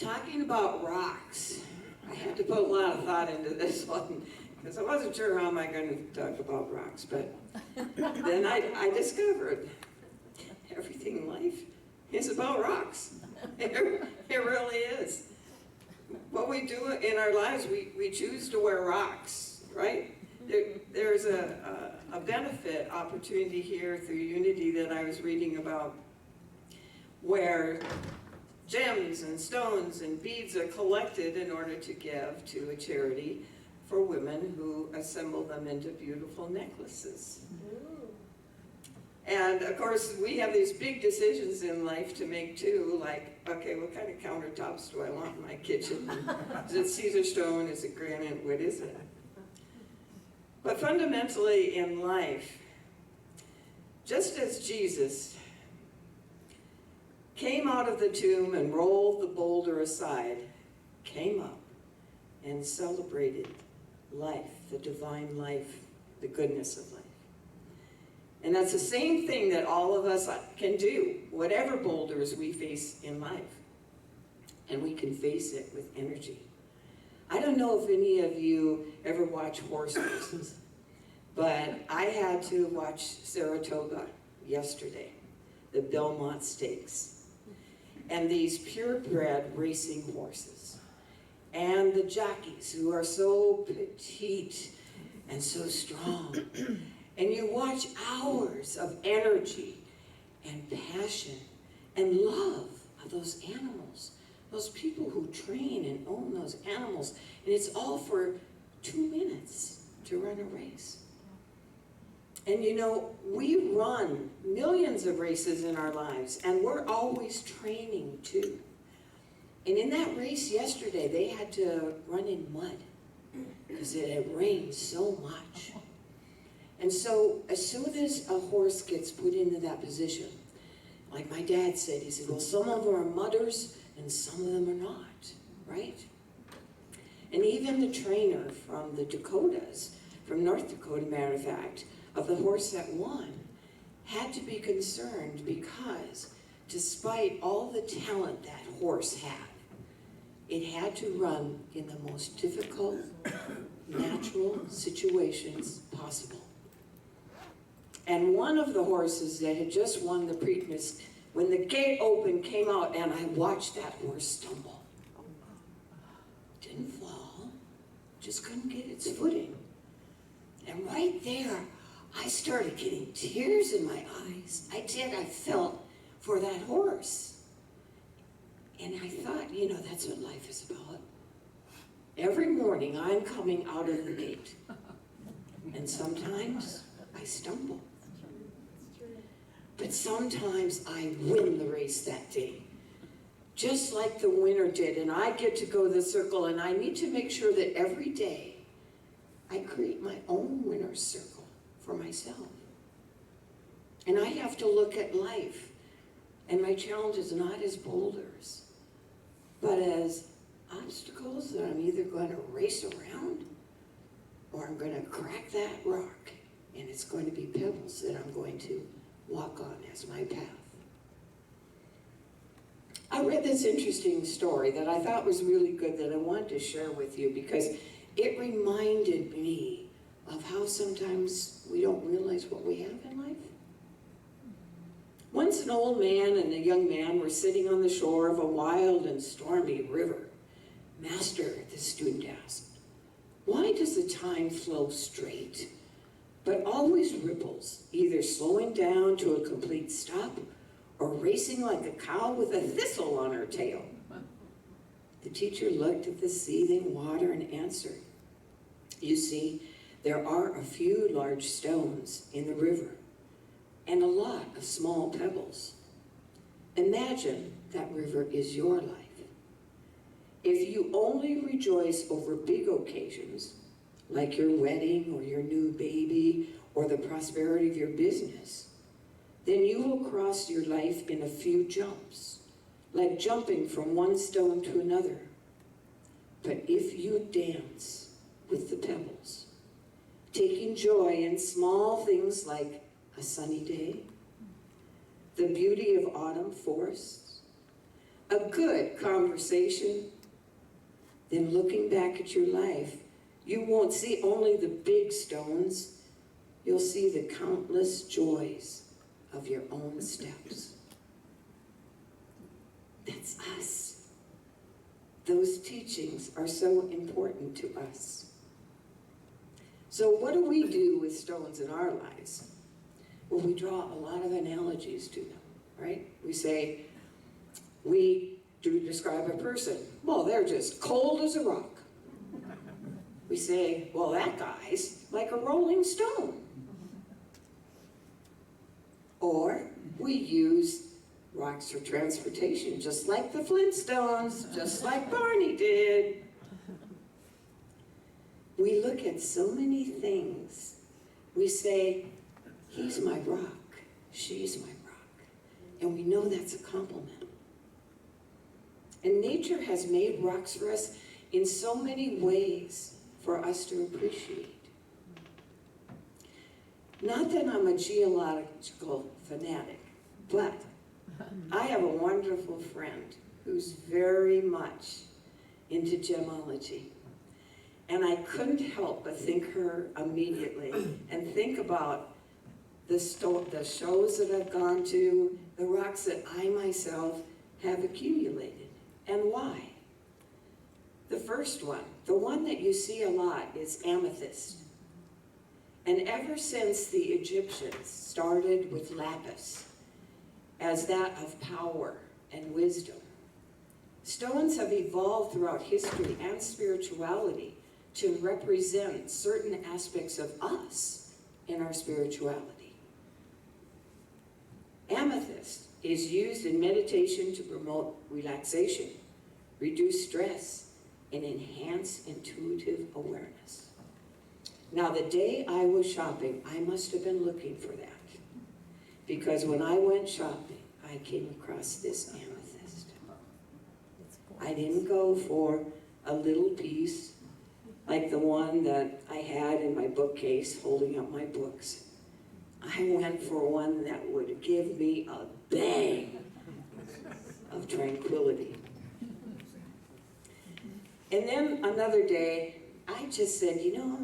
Talking about rocks, I had to put a lot of thought into this one because I wasn't sure how am I going to talk about rocks, but then I discovered everything in life is about rocks. It really is. What we do in our lives, we choose to wear rocks, right? There's a benefit opportunity here through Unity that I was reading about where gems and stones and beads are collected in order to give to a charity for women who assemble them into beautiful necklaces. And of course, we have these big decisions in life to make too, like, okay, what kind of countertops do I want in my kitchen? Is it Caesar stone? Is it granite? What is it? But fundamentally in life, just as Jesus came out of the tomb and rolled the boulder aside, came up and celebrated life, the divine life, the goodness of life. And that's the same thing that all of us can do, whatever boulders we face in life. And we can face it with energy. I don't know if any of you ever watch horse races, but I had to watch Saratoga yesterday, the Belmont Stakes. And these purebred racing horses. And the jockeys who are so petite and so strong. And you watch hours of energy and passion and love of those animals. Those people who train and own those animals. And it's all for 2 minutes to run a race. And you know, we run millions of races in our lives, and we're always training too. And in that race yesterday, they had to run in mud because it had rained so much. And so as soon as a horse gets put into that position, like my dad said, he said, well, some of them are mudders and some of them are not, right? And even the trainer from the Dakotas, from North Dakota, matter of fact, of the horse that won, had to be concerned because despite all the talent that horse had, it had to run in the most difficult, natural situations possible. And one of the horses that had just won the Preakness, when the gate opened, came out, and I watched that horse stumble. Didn't fall, just couldn't get its footing. And right there, I started getting tears in my eyes. I did. I felt for that horse. And I thought, you know, that's what life is about. Every morning I'm coming out of the gate. And sometimes I stumble. But sometimes I win the race that day. Just like the winner did. And I get to go the circle, and I need to make sure that every day I create my own winner's circle for myself. And I have to look at life and my challenges not as boulders, but as obstacles that I'm either going to race around or I'm going to crack that rock, and it's going to be pebbles that I'm going to walk on as my path. I read this interesting story that I thought was really good that I wanted to share with you because it reminded me of how sometimes we don't realize what we have in life. Once an old man and a young man were sitting on the shore of a wild and stormy river. Master, the student asked, why does the time flow straight, but always ripples, either slowing down to a complete stop or racing like a cow with a thistle on her tail? The teacher looked at the seething water and answered, you see, there are a few large stones in the river and a lot of small pebbles. Imagine that river is your life. If you only rejoice over big occasions, like your wedding or your new baby or the prosperity of your business, then you will cross your life in a few jumps, like jumping from one stone to another. But if you dance with the pebbles, taking joy in small things like a sunny day, the beauty of autumn forests, a good conversation, then looking back at your life, you won't see only the big stones, you'll see the countless joys of your own steps. That's us. Those teachings are so important to us. So what do we do with stones in our lives? Well, we draw a lot of analogies to them, right? We say, we do describe a person. Well, they're just cold as a rock. We say, well, that guy's like a rolling stone. Or we use rocks for transportation, just like the Flintstones, just like Barney did. We look at so many things. We say, he's my rock, she's my rock. And we know that's a compliment. And nature has made rocks for us in so many ways for us to appreciate. Not that I'm a geological fanatic, but I have a wonderful friend who's very much into gemology. And I couldn't help but think her immediately and think about the shows that I've gone to, the rocks that I myself have accumulated, and why. The first one, the one that you see a lot, is amethyst. And ever since the Egyptians started with lapis as that of power and wisdom, stones have evolved throughout history and spirituality to represent certain aspects of us in our spirituality. Amethyst is used in meditation to promote relaxation, reduce stress, and enhance intuitive awareness. Now, the day I was shopping, I must have been looking for that. Because when I went shopping, I came across this amethyst. I didn't go for a little piece like the one that I had in my bookcase holding up my books. I went for one that would give me a bang of tranquility. And then another day, I just said, you know,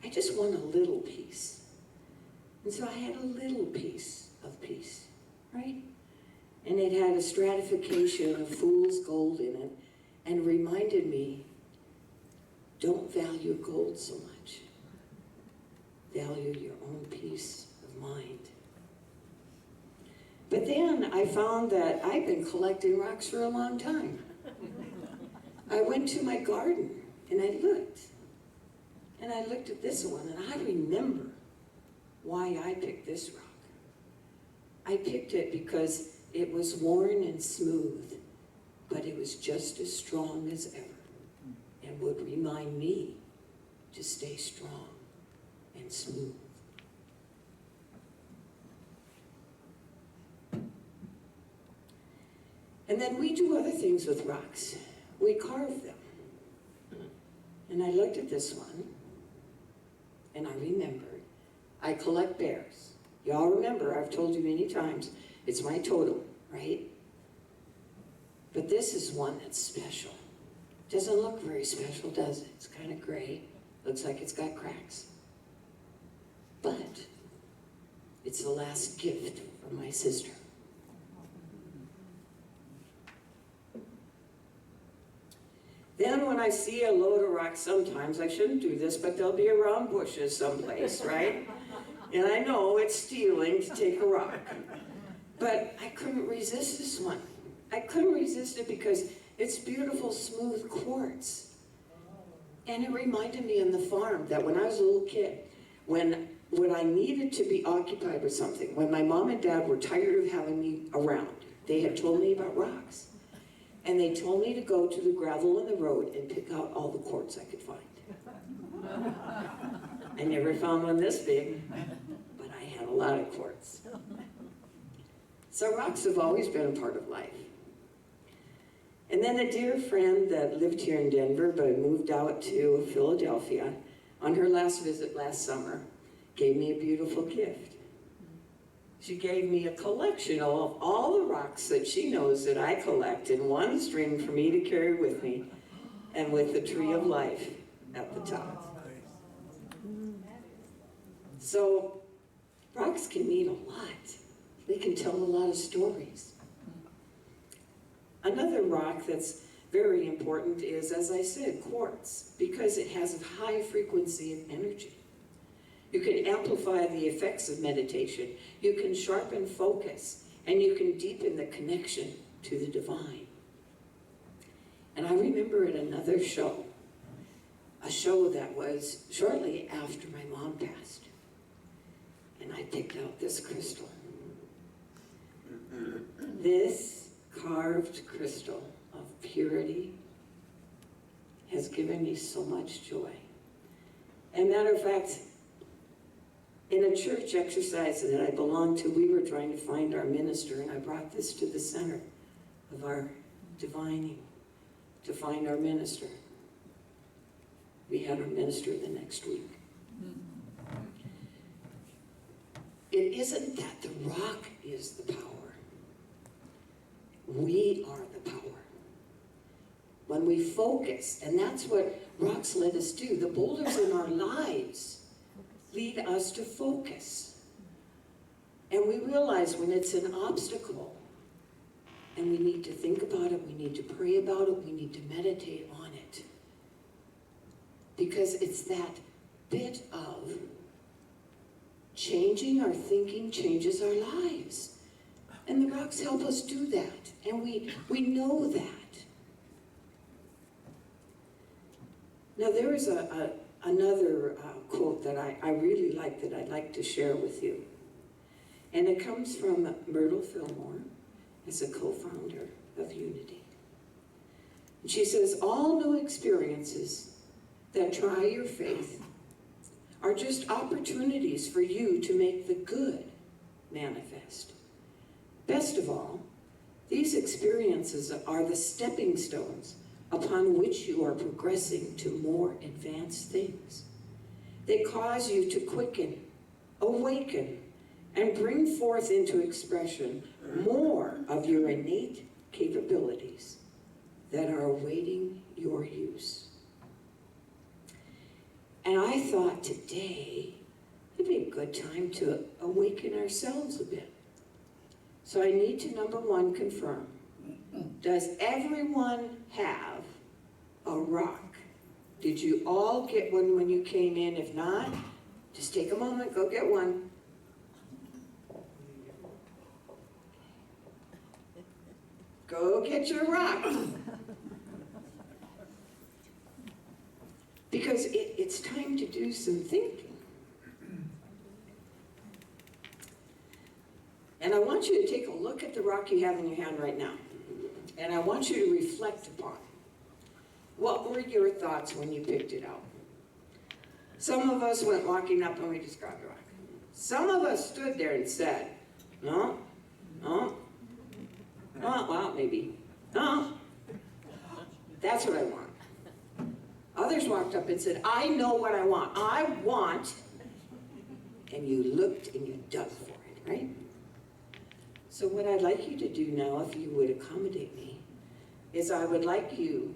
I just want a little piece. And so I had a little piece of peace, right? And it had a stratification of fool's gold in it and reminded me, don't value gold so much. Value your own peace of mind. But then I found that I've been collecting rocks for a long time. I went to my garden and I looked. And I looked at this one and I remember why I picked this rock. I picked it because it was worn and smooth, but it was just as strong as ever and would remind me to stay strong and smooth. And then we do other things with rocks. We carve them. And I looked at this one, and I remembered, I collect bears. Y'all remember, I've told you many times, it's my totem, right? But this is one that's special. Doesn't look very special, does it? It's kind of gray. Looks like it's got cracks. But it's the last gift from my sister. Then when I see a load of rocks, sometimes, I shouldn't do this, but they'll be around bushes someplace, right? And I know it's stealing to take a rock. But I couldn't resist this one. I couldn't resist it because it's beautiful, smooth quartz. And it reminded me on the farm that when I was a little kid, when I needed to be occupied with something, when my mom and dad were tired of having me around, they had told me about rocks. And they told me to go to the gravel in the road and pick out all the quartz I could find. I never found one this big, but I had a lot of quartz. So rocks have always been a part of life. And then a dear friend that lived here in Denver but moved out to Philadelphia on her last visit last summer gave me a beautiful gift. She gave me a collection of all the rocks that she knows that I collect in one string for me to carry with me, and with the tree of life at the top. So rocks can mean a lot. They can tell a lot of stories. Another rock that's very important is, as I said, quartz, because it has a high frequency of energy. You can amplify the effects of meditation. You can sharpen focus, and you can deepen the connection to the divine. And I remember at another show, a show that was shortly after my mom passed, and I picked out this crystal. This carved crystal of purity has given me so much joy. And matter of fact, in a church exercise that I belonged to, we were trying to find our minister, and I brought this to the center of our divining to find our minister. We had our minister the next week. It isn't that the rock is the power. We are the power. When we focus, and that's what rocks let us do. The boulders in our lives lead us to focus. And we realize when it's an obstacle, and we need to think about it, we need to pray about it, we need to meditate on it. Because it's that bit of changing our thinking changes our lives. And the rocks help us do that. And we know that. Now there is another quote that I really like that I'd like to share with you. And it comes from Myrtle Fillmore, as a co-founder of Unity. And she says, all new experiences that try your faith are just opportunities for you to make the good manifest. Best of all, these experiences are the stepping stones upon which you are progressing to more advanced things. They cause you to quicken, awaken, and bring forth into expression more of your innate capabilities that are awaiting your use. And I thought today would be a good time to awaken ourselves a bit. So I need to, number one, confirm. Does everyone have a rock? Did you all get one when you came in? If not, just take a moment, go get one. Go get your rock. Because it's time to do some thinking. And I want you to take a look at the rock you have in your hand right now. And I want you to reflect upon it. What were your thoughts when you picked it out? Some of us went walking up and we just grabbed the rock. Some of us stood there and said, no, no, oh, well, maybe, no, that's what I want. Others walked up and said, I know what I want. I want, and you looked and you dug for it, right? So what I'd like you to do now, if you would accommodate me, is I would like you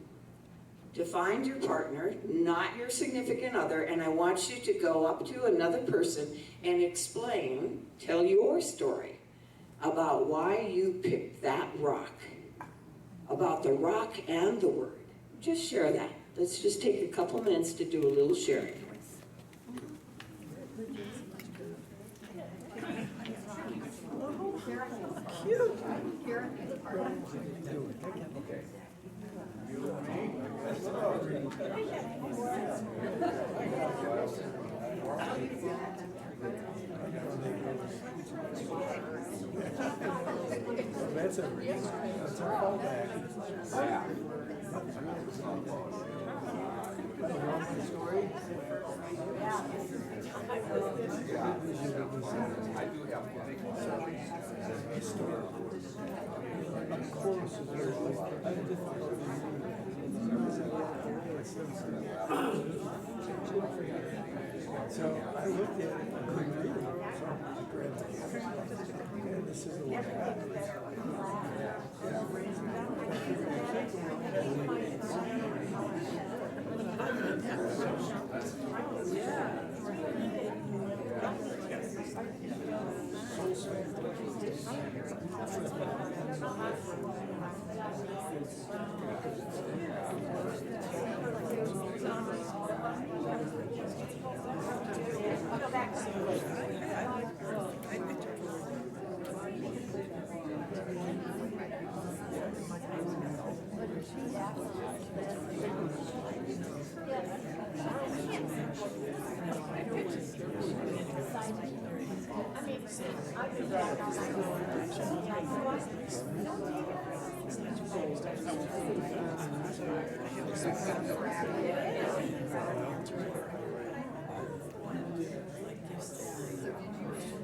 to find your partner, not your significant other, and I want you to go up to another person and explain, tell your story about why you picked that rock, about the rock and the word. Just share that. Let's just take a couple minutes to do a little sharing. That's our fallback. Story. I do have of course, so I looked at it and couldn't read it. So And this is the one.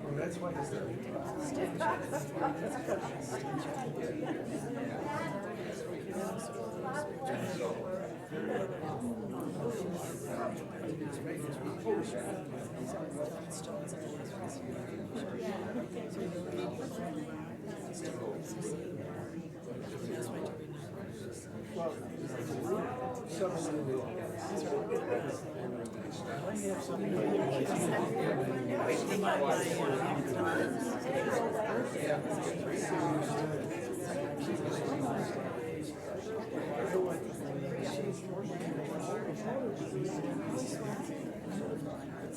Well, that's why it's there. Well,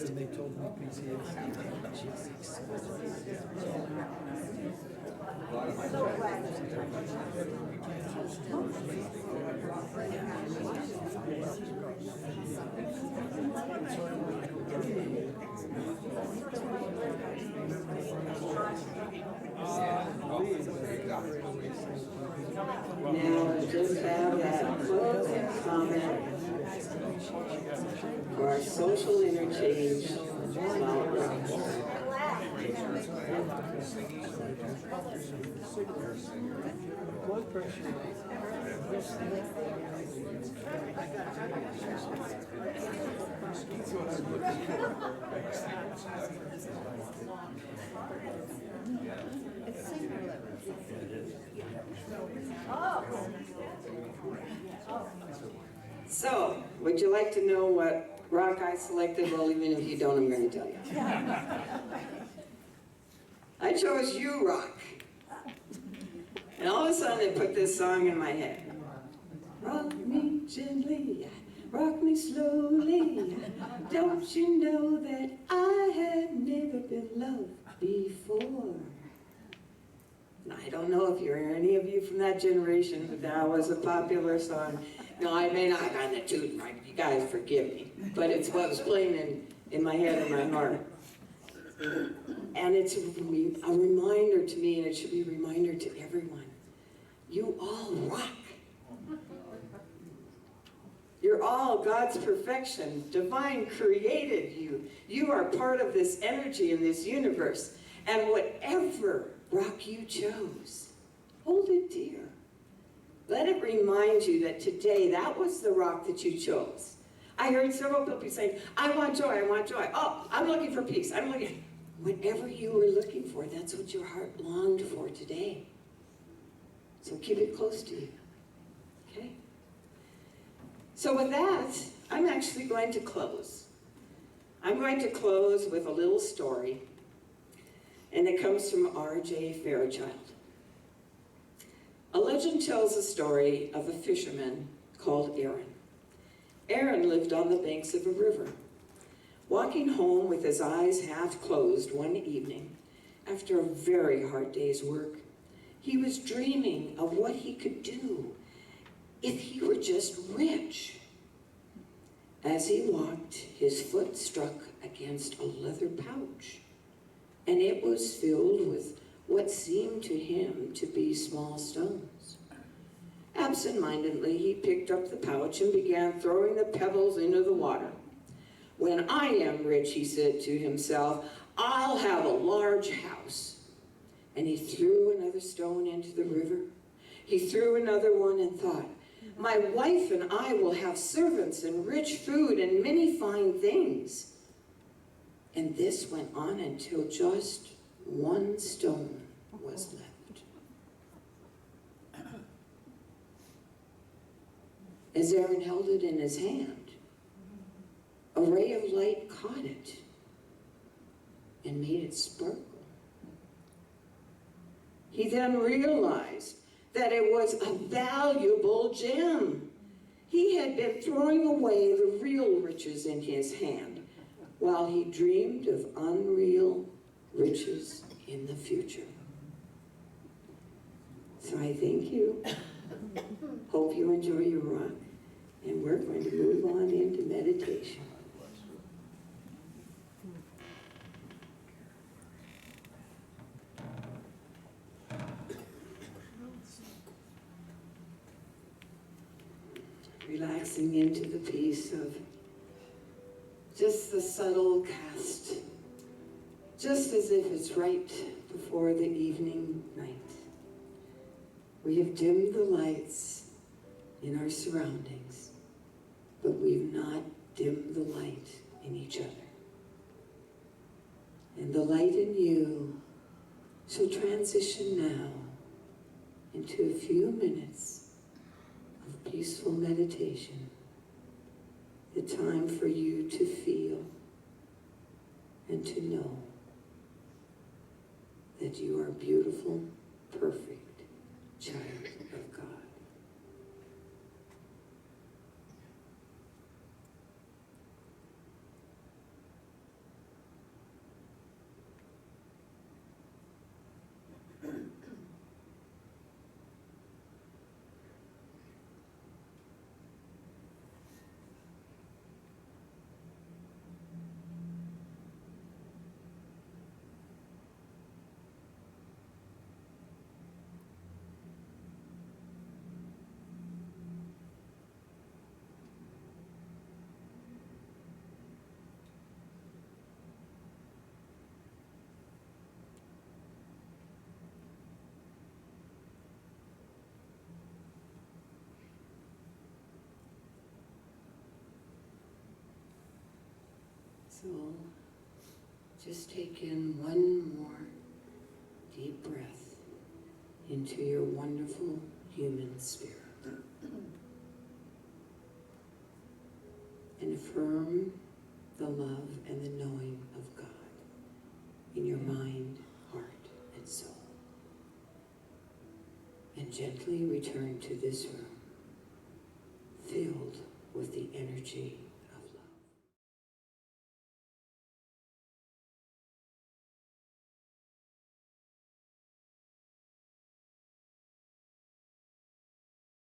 and they told me Now, just have that closing comment for our social interchange. blood pressure. So, would you like to know what rock I selected? Well, even if you don't, I'm going to tell you. I chose You Rock. And all of a sudden, it put this song in my head. Rock me gently, rock me slowly. Don't you know that I have never been loved before? Now, I don't know if you're any of you from that generation, but that was a popular song. No, I may not have gotten the tune right. You guys forgive me. But it's what was playing in my head and my heart. And it's a reminder to me, and it should be a reminder to everyone. You all rock. You're all God's perfection. Divine created you. You are part of this energy in this universe. And whatever rock you chose, hold it dear. Let it remind you that today, that was the rock that you chose. I heard several people saying, I want joy, I want joy. Oh, I'm looking for peace, I'm looking. Whatever you were looking for, that's what your heart longed for today. So keep it close to you, okay? So with that, I'm actually going to close. I'm going to close with a little story, and it comes from R.J. Fairchild. A legend tells the story of a fisherman called Aaron. Aaron lived on the banks of a river. Walking home with his eyes half closed one evening, after a very hard day's work, he was dreaming of what he could do if he were just rich. As he walked, his foot struck against a leather pouch, and it was filled with what seemed to him to be small stones. Absent-mindedly, he picked up the pouch and began throwing the pebbles into the water. When I am rich, he said to himself, I'll have a large house. And he threw another stone into the river. He threw another one and thought, my wife and I will have servants and rich food and many fine things. And this went on until just one stone was left. As Aaron held it in his hand, a ray of light caught it and made it sparkle. He then realized that it was a valuable gem. He had been throwing away the real riches in his hand while he dreamed of unreal riches in the future. So I thank you. Hope you enjoy your rock. And we're going to move on into meditation. Relaxing into the peace of just the subtle cast, just as if it's right before the evening night. We have dimmed the lights in our surroundings, but we've not dimmed the light in each other. And the light in you shall transition now into a few minutes of peaceful meditation, the time for you to feel and to know that you are a beautiful, perfect child of God. So just take in one more deep breath into your wonderful human spirit. And affirm the love and the knowing of God in your mind, heart, and soul. And gently return to this room filled with the energy